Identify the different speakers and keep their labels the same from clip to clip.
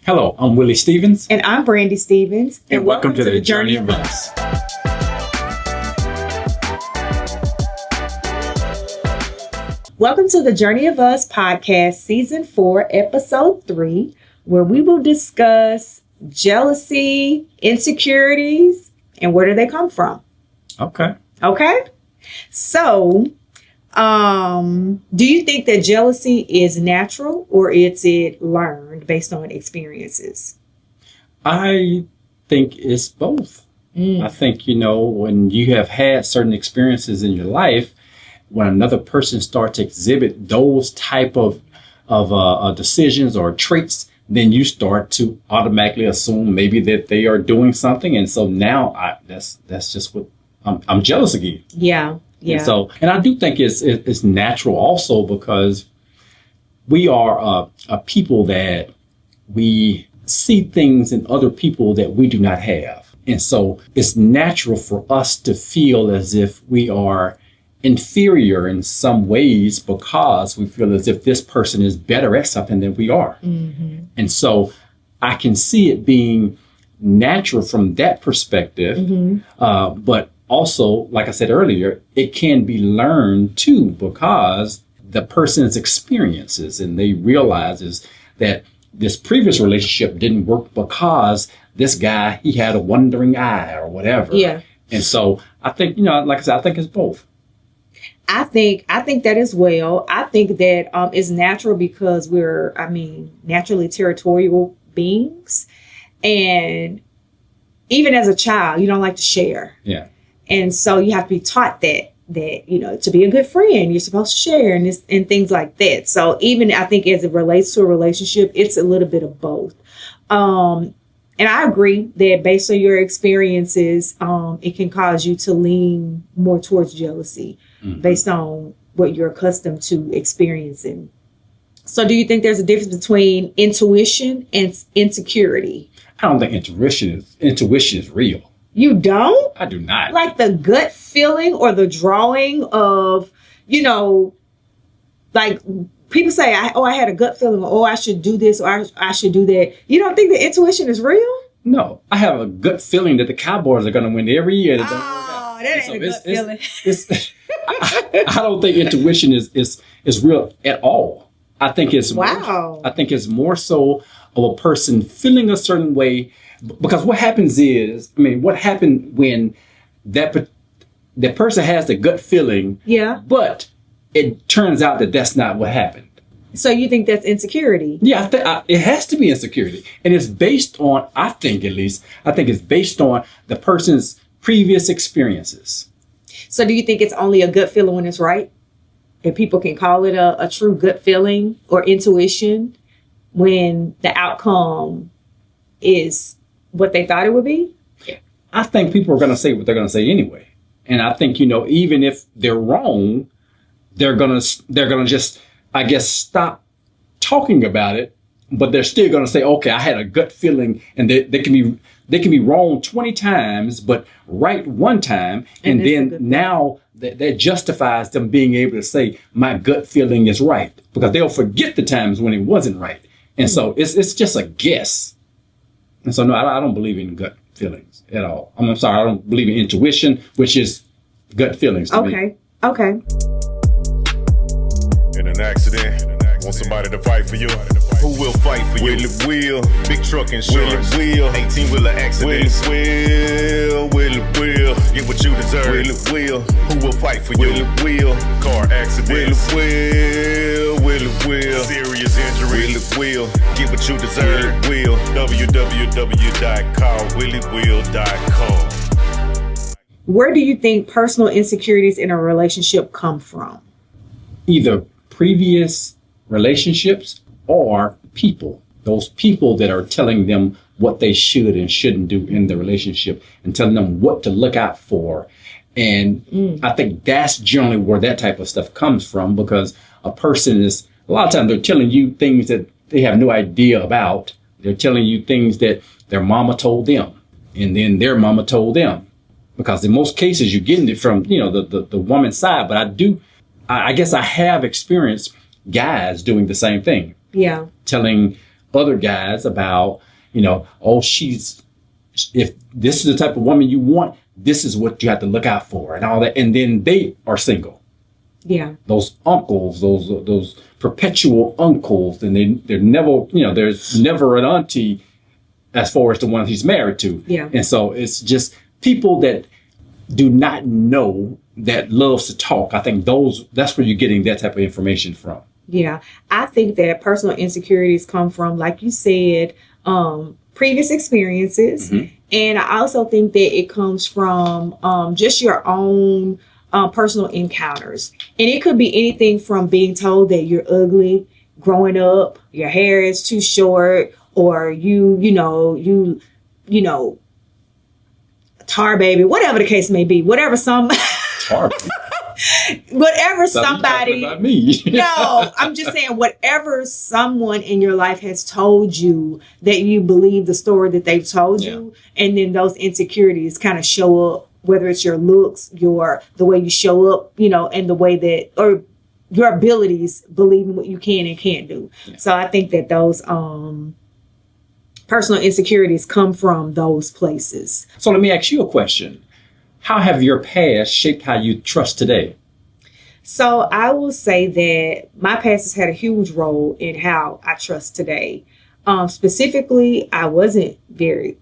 Speaker 1: Hello, I'm Willie Stevens.
Speaker 2: And I'm Brandy Stevens.
Speaker 1: And welcome to the Journey of Us.
Speaker 2: Welcome to the Journey of Us podcast, season 4, episode 3, where we will discuss jealousy, insecurities, and where do they come from?
Speaker 1: Okay.
Speaker 2: So, do you think that jealousy is natural or is it learned based on experiences?
Speaker 1: I think it's both. I think, when you have had certain experiences in your life, when another person starts to exhibit those type of decisions or traits, then you start to automatically assume maybe that they are doing something. And so now that's just what I'm jealous again.
Speaker 2: Yeah.
Speaker 1: And I do think it's natural also because we are a people that we see things in other people that we do not have. And so it's natural for us to feel as if we are inferior in some ways because we feel as if this person is better at something than we are. Mm-hmm. And so I can see it being natural from that perspective. Mm-hmm. But also, like I said earlier, it can be learned too because the person's experiences and they realizes that this previous relationship didn't work because this guy, he had a wandering eye or whatever.
Speaker 2: Yeah.
Speaker 1: And so I think, like I said, I think it's both.
Speaker 2: I think that as well. I think that it's natural because we're, naturally territorial beings. And even as a child, you don't like to share.
Speaker 1: Yeah.
Speaker 2: And so you have to be taught that, to be a good friend, you're supposed to share and things like that. So even I think as it relates to a relationship, it's a little bit of both. And I agree that based on your experiences, it can cause you to lean more towards jealousy based on what you're accustomed to experiencing. So do you think there's a difference between intuition and insecurity?
Speaker 1: I don't think intuition is real.
Speaker 2: You don't?
Speaker 1: I do not.
Speaker 2: Like the gut feeling or the drawing of, like people say, I had a gut feeling, or I should do this, or I should do that. You don't think that intuition is real?
Speaker 1: No, I have a gut feeling that the Cowboys are going to win every year.
Speaker 2: That ain't a gut feeling.
Speaker 1: I don't think intuition is real at all. I think it's
Speaker 2: wow.
Speaker 1: I think it's more so of a person feeling a certain way, because what happens is, what happened when that person has the gut feeling,
Speaker 2: yeah,
Speaker 1: but it turns out that that's not what happened.
Speaker 2: So you think that's insecurity?
Speaker 1: Yeah, it has to be insecurity. And it's based on, I think it's based on the person's previous experiences.
Speaker 2: So do you think it's only a gut feeling when it's right? And people can call it a true gut feeling or intuition when the outcome is what they thought it would be?
Speaker 1: I think people are going to say what they're going to say anyway. And I think, even if they're wrong, they're going to just, I guess, stop talking about it, but they're still going to say, okay, I had a gut feeling, and they can be wrong 20 times, but right one time. And then now that justifies them being able to say my gut feeling is right, because they'll forget the times when it wasn't right. And so it's just a guess. And so, no, I don't believe in gut feelings at all. I'm sorry. I don't believe in intuition, which is gut feelings to me.
Speaker 2: Okay.
Speaker 3: In an accident, want somebody to fight for you? Who will fight for you? Will, big truck insurance. Will, 18-wheeler accidents. Will, get what you deserve. Will, who will fight for you? Will, car accidents. Will, serious injury. Will, get what you deserve. Will, www.callwillywill.com.
Speaker 2: Where do you think personal insecurities in a relationship come from?
Speaker 1: Either previous relationships or people. Those people that are telling them what they should and shouldn't do in the relationship and telling them what to look out for. And I think that's generally where that type of stuff comes from, because a person is, a lot of times they're telling you things that they have no idea about. They're telling you things that their mama told them, and then their mama told them. Because in most cases, you're getting it from, the woman's side. But I guess I have experienced guys doing the same thing.
Speaker 2: Yeah.
Speaker 1: Telling other guys about, oh, if this is the type of woman you want, this is what you have to look out for and all that. And then they are single.
Speaker 2: Yeah.
Speaker 1: Those uncles, those perpetual uncles, and they're never, there's never an auntie as far as the one he's married to.
Speaker 2: Yeah.
Speaker 1: And so it's just people that do not know, that loves to talk. I think that's where you're getting that type of information from.
Speaker 2: Yeah. I think that personal insecurities come from, like you said, previous experiences.
Speaker 1: Mm-hmm.
Speaker 2: And I also think that it comes from just your own personal encounters. And it could be anything from being told that you're ugly growing up, your hair is too short, or you tar baby, whatever the case may be, whatever whatever somebody
Speaker 1: about me.
Speaker 2: No, I'm just saying whatever someone in your life has told you, that you believe the story that they've told you, and then those insecurities kind of show up, whether it's your looks, the way you show up, and the way that, or your abilities, believing what you can and can't do. Yeah. So I think that those personal insecurities come from those places.
Speaker 1: So let me ask you a question. How have your past shaped how you trust today?
Speaker 2: So I will say that my past has had a huge role in how I trust today. Specifically, I wasn't very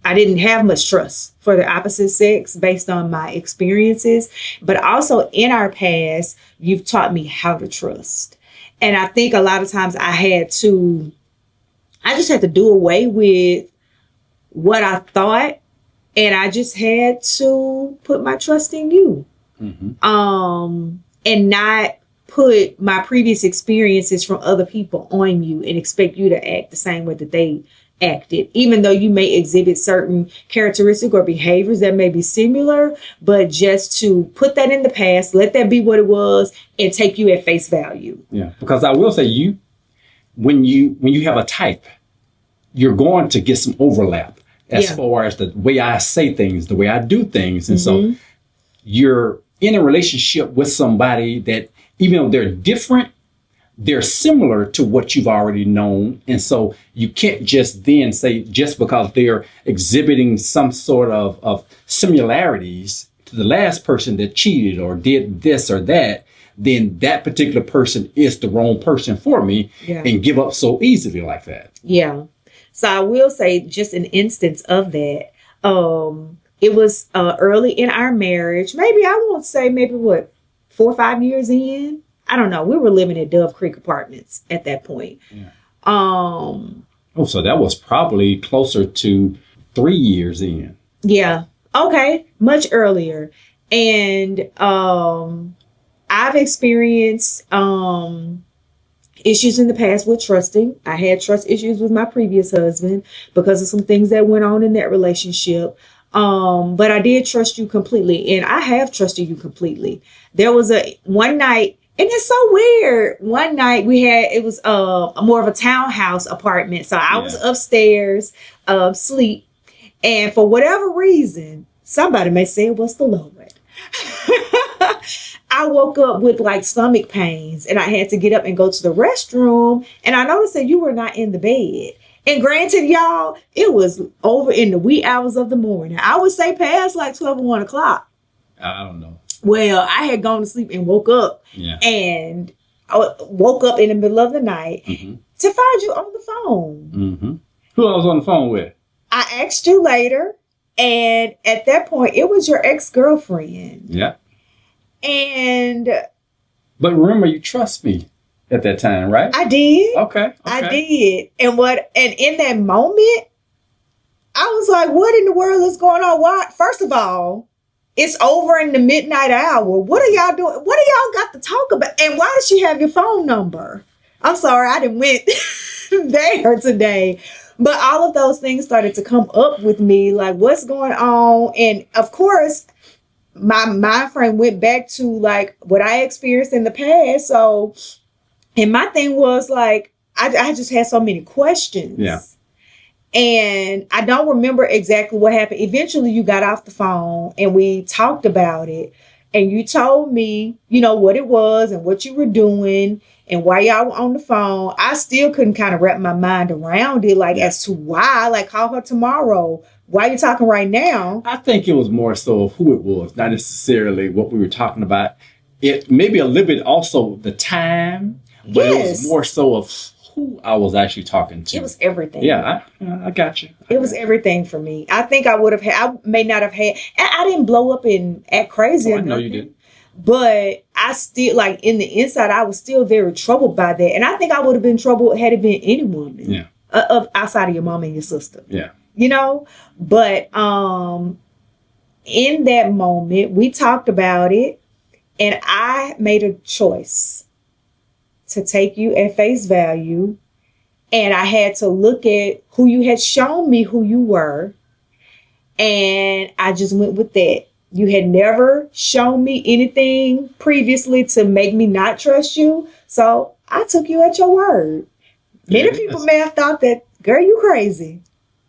Speaker 2: I didn't have much trust for the opposite sex based on my experiences. But also in our past, you've taught me how to trust. And I think a lot of times I just had to do away with what I thought. And I just had to put my trust in you. Mm-hmm. And not put my previous experiences from other people on you and expect you to act the same way that they acted, even though you may exhibit certain characteristics or behaviors that may be similar, but just to put that in the past, let that be what it was, and take you at face value.
Speaker 1: Yeah, because I will say when you have a type, you're going to get some overlap as far as the way I say things, the way I do things. And so you're in a relationship with somebody that, even though they're different, they're similar to what you've already known. And so you can't just then say, just because they're exhibiting some sort of similarities to the last person that cheated or did this or that, then that particular person is the wrong person for me, and give up so easily like that.
Speaker 2: Yeah. So I will say just an instance of that. It was early in our marriage. Maybe 4 or 5 years in. I don't know. We were living at Dove Creek Apartments at that point. Yeah.
Speaker 1: So that was probably closer to 3 years in.
Speaker 2: Yeah. Okay. Much earlier. And I've experienced issues in the past with trusting. I had trust issues with my previous husband because of some things that went on in that relationship. But I did trust you completely, and I have trusted you completely. There was one night, and it's so weird. One night it was more of a townhouse apartment. So I was upstairs, sleep. And for whatever reason, somebody may say it was the Lord. I woke up with like stomach pains, and I had to get up and go to the restroom. And I noticed that you were not in the bed. And granted, y'all, it was over in the wee hours of the morning. I would say past like 12 or 1 o'clock.
Speaker 1: I don't know.
Speaker 2: Well, I had gone to sleep and woke up. Yeah. And I woke up in the middle of the night to find you on the phone.
Speaker 1: Mm-hmm. Who I was on the phone with?
Speaker 2: I asked you later. And at that point, it was your ex-girlfriend. Yeah.
Speaker 1: But remember, you trust me at that time, right?
Speaker 2: I did.
Speaker 1: Okay.
Speaker 2: I did. And in that moment, I was like, what in the world is going on? Why? First of all, it's over in the midnight hour. What are y'all doing? What do y'all got to talk about? And why does she have your phone number? I'm sorry, I didn't went there today. But all of those things started to come up with me, like what's going on? And of course, my mind frame went back to like what I experienced in the past. So, and my thing was like, I just had so many questions. Yeah. And I don't remember exactly what happened. Eventually you got off the phone and we talked about it. and you told me, what it was and what you were doing and why y'all were on the phone, I still couldn't kind of wrap my mind around it, as to why, call her tomorrow. Why are you talking right now?
Speaker 1: I think it was more so of who it was, not necessarily what we were talking about. It maybe a little bit also the time, but it was more so of who I was actually talking to.
Speaker 2: It was everything.
Speaker 1: Yeah, I got you.
Speaker 2: It was everything for me. I think I would have had, I may not have had, I didn't blow up and act crazy.
Speaker 1: Oh, I know you didn't.
Speaker 2: But I still, in the inside, I was still very troubled by that. And I think I would have been troubled had it been any woman.
Speaker 1: Yeah.
Speaker 2: Outside of your mom and your sister.
Speaker 1: Yeah.
Speaker 2: But in that moment, we talked about it, and I made a choice to take you at face value. And I had to look at who you had shown me who you were. And I just went with that. You had never shown me anything previously to make me not trust you. So I took you at your word. Many people may have thought that, girl, you crazy.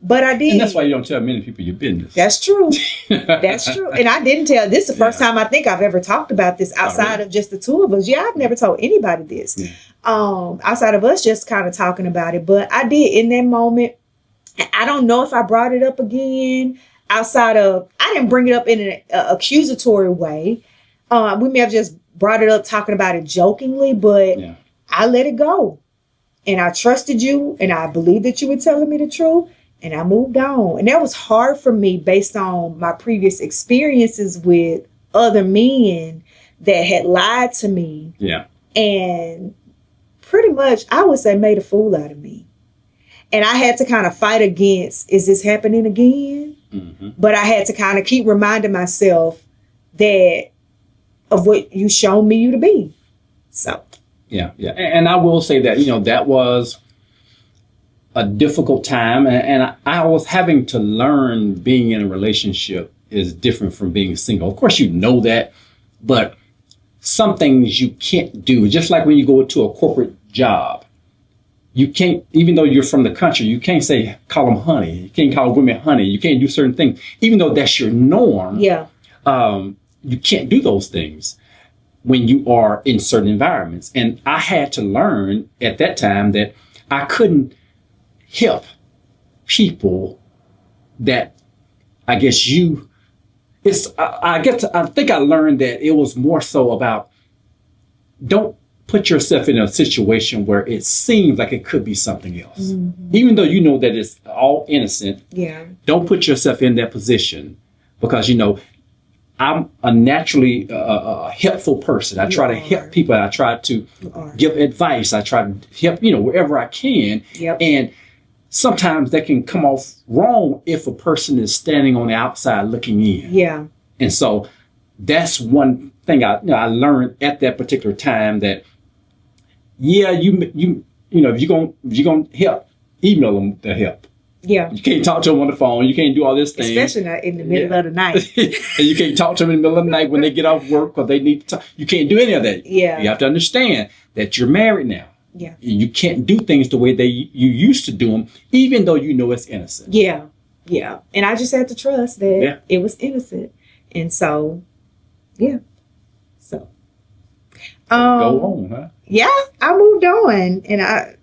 Speaker 2: But I did.
Speaker 1: And that's why you don't tell many people your business.
Speaker 2: That's true. That's true. And I didn't tell. This is the first time I think I've ever talked about this outside of just the two of us. Yeah, I've never told anybody this. Yeah. Outside of us just kind of talking about it. But I did in that moment. I don't know if I brought it up again outside of, I didn't bring it up in an accusatory way. We may have just brought it up talking about it jokingly, but I let it go. And I trusted you, and I believed that you were telling me the truth. And I moved on. And that was hard for me based on my previous experiences with other men that had lied to me.
Speaker 1: Yeah.
Speaker 2: And pretty much, I would say, made a fool out of me. And I had to kind of fight against, is this happening again? Mm-hmm. But I had to kind of keep reminding myself of what you showed me you to be. So.
Speaker 1: Yeah. And I will say that, that was a difficult time, and I was having to learn being in a relationship is different from being single. Of course, you know that, but some things you can't do. Just like when you go to a corporate job, you can't, even though you're from the country, you can't call them honey. You can't call women honey. You can't do certain things, even though that's your norm.
Speaker 2: Yeah.
Speaker 1: You can't do those things when you are in certain environments. And I had to learn at that time that I couldn't help people that I guess I think I learned that it was more so about, don't put yourself in a situation where it seems like it could be something else. Mm-hmm. Even though you know that it's all innocent.
Speaker 2: Yeah. Don't
Speaker 1: put yourself in that position, because, I'm a naturally helpful person. I try to help people. I try to give advice. I try to help, wherever I can.
Speaker 2: Yep.
Speaker 1: And sometimes that can come off wrong if a person is standing on the outside looking in.
Speaker 2: Yeah.
Speaker 1: And so that's one thing I learned at that particular time, that, if you're gonna help, email them to help.
Speaker 2: Yeah.
Speaker 1: You can't talk to them on the phone. You can't do all this thing.
Speaker 2: Especially not in the middle of the night.
Speaker 1: And you can't talk to them in the middle of the night when they get off work because they need to talk. You can't do any of that.
Speaker 2: Yeah.
Speaker 1: You have to understand that you're married now.
Speaker 2: Yeah.
Speaker 1: You can't do things the way you used to do them, even though you know it's innocent.
Speaker 2: Yeah. Yeah. And I just had to trust that it was innocent. And so, yeah. So.
Speaker 1: Go on, huh?
Speaker 2: Yeah. I moved on. And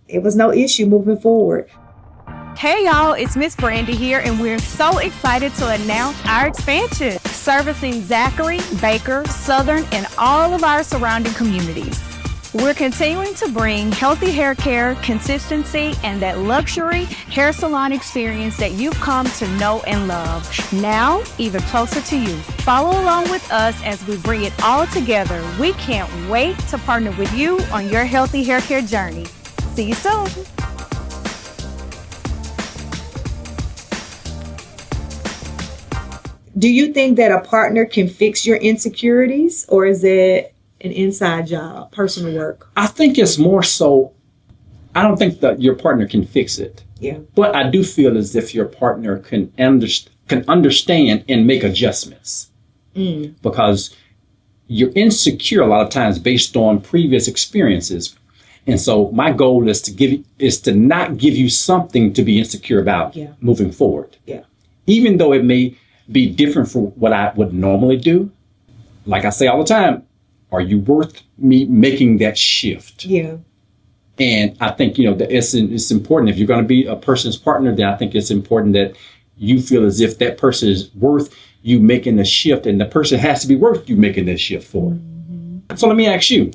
Speaker 2: it was no issue moving forward.
Speaker 4: Hey y'all, it's Miss Brandy here, and we're so excited to announce our expansion, servicing Zachary, Baker, Southern, and all of our surrounding communities. We're continuing to bring healthy hair care, consistency, and that luxury hair salon experience that you've come to know and love, now even closer to you. Follow along with us as we bring it all together. We can't wait to partner with you on your healthy hair care journey. See you soon.
Speaker 2: Do you think that a partner can fix your insecurities, or is it an inside job, personal work?
Speaker 1: I think it's more so, I don't think that your partner can fix it.
Speaker 2: Yeah.
Speaker 1: But I do feel as if your partner can understand and make adjustments. Because you're insecure a lot of times based on previous experiences. And so my goal is to not give you something to be insecure about moving forward.
Speaker 2: Yeah.
Speaker 1: Even though it may be different from what I would normally do, like I say all the time, are you worth me making that shift?
Speaker 2: Yeah.
Speaker 1: And I think, that it's important. If you're going to be a person's partner, then I think it's important that you feel as if that person is worth you making the shift, and the person has to be worth you making that shift for. Mm-hmm. So let me ask you,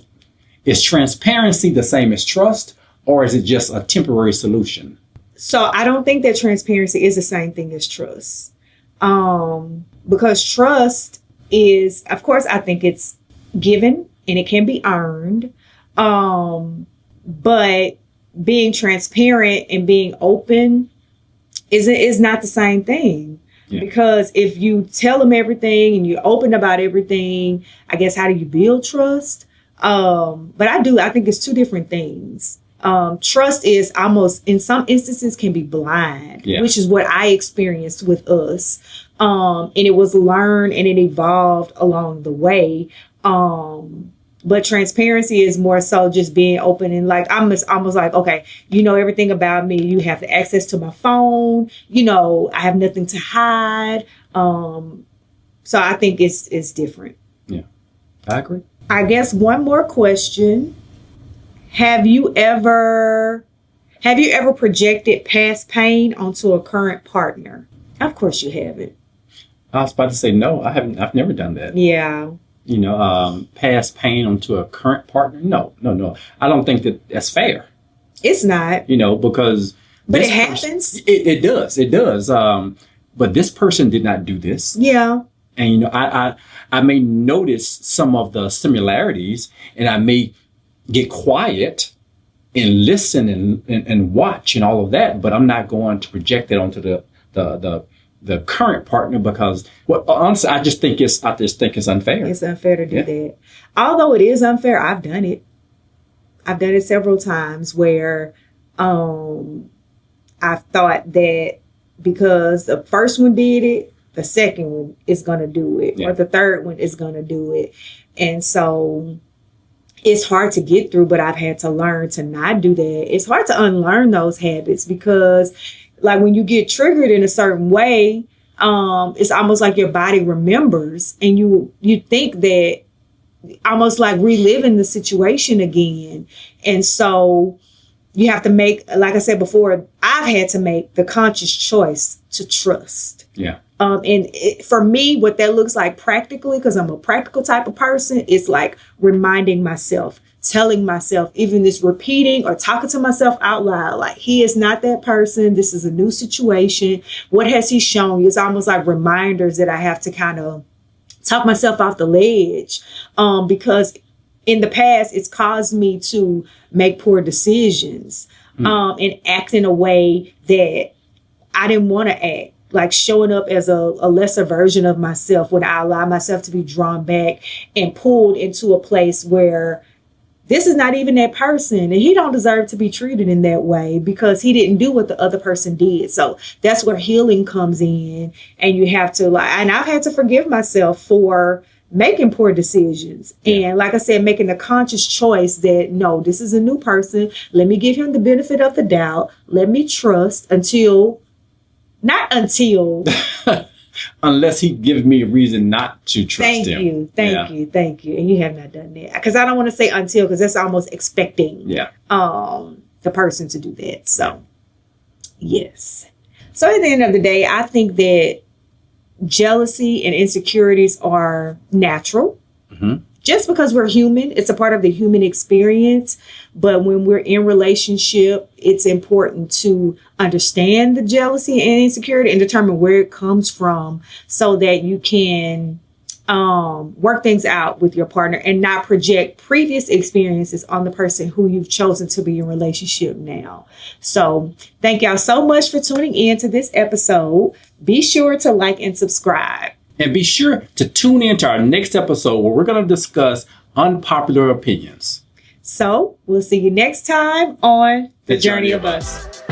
Speaker 1: is transparency the same as trust, or is it just a temporary solution?
Speaker 2: So I don't think that transparency is the same thing as trust. Because trust is, of course, I think it's given and it can be earned. But being transparent and being open is not the same thing. Yeah. Because if you tell them everything and you're open about everything, I guess, how do you build trust? But I think it's two different things. Trust is almost, in some instances, can be blind, which is what I experienced with us. And it was learned and it evolved along the way. But transparency is more so just being open and like, I'm almost like, okay, you know everything about me. You have access to my phone. I have nothing to hide. So I think it's different.
Speaker 1: Yeah, I agree.
Speaker 2: I guess one more question. Have you ever projected past pain onto a current partner? Of course you haven't.
Speaker 1: I was about to say, no, I haven't. I've never done that.
Speaker 2: Yeah.
Speaker 1: Pass pain onto a current partner. No. I don't think that's fair.
Speaker 2: It's not.
Speaker 1: Because.
Speaker 2: But it happens.
Speaker 1: It does. But this person did not do this.
Speaker 2: Yeah.
Speaker 1: And, I may notice some of the similarities, and I may get quiet and listen and watch and all of that, but I'm not going to project it onto the current partner because, honestly, I just think it's unfair.
Speaker 2: It's unfair to do that. Although it is unfair, I've done it. I've done it several times where I've thought that because the first one did it, the second one is going to do it, or the third one is going to do it. And so it's hard to get through, but I've had to learn to not do that. It's hard to unlearn those habits because, like, when you get triggered in a certain way, it's almost like your body remembers, and you think that almost like reliving the situation again. And so you have to make, like I said before, I've had to make the conscious choice to trust.
Speaker 1: Yeah.
Speaker 2: For me, what that looks like practically, because I'm a practical type of person, is like reminding myself, telling myself, even this repeating or talking to myself out loud, like, he is not that person. This is a new situation. What has he shown you? It's almost like reminders that I have to kind of talk myself off the ledge, because in the past, it's caused me to make poor decisions and act in a way that I didn't want to act. Like showing up as a lesser version of myself when I allow myself to be drawn back and pulled into a place where this is not even that person and he don't deserve to be treated in that way because he didn't do what the other person did. So that's where healing comes in, and you have to and I've had to forgive myself for making poor decisions. Yeah. And like I said, making a conscious choice that, no, this is a new person. Let me give him the benefit of the doubt. Let me trust not until.
Speaker 1: Unless he gives me a reason not to trust him.
Speaker 2: Thank you. And you have not done that. Because I don't want to say until, because that's almost expecting the person to do that. So, yes. So at the end of the day, I think that jealousy and insecurities are natural. Mm-hmm. Just because we're human, it's a part of the human experience. But when we're in relationship, it's important to understand the jealousy and insecurity and determine where it comes from so that you can work things out with your partner and not project previous experiences on the person who you've chosen to be in relationship now. So thank y'all so much for tuning in to this episode. Be sure to like and subscribe.
Speaker 1: And be sure to tune in to our next episode where we're going to discuss unpopular opinions.
Speaker 2: So we'll see you next time on The Journey of Us.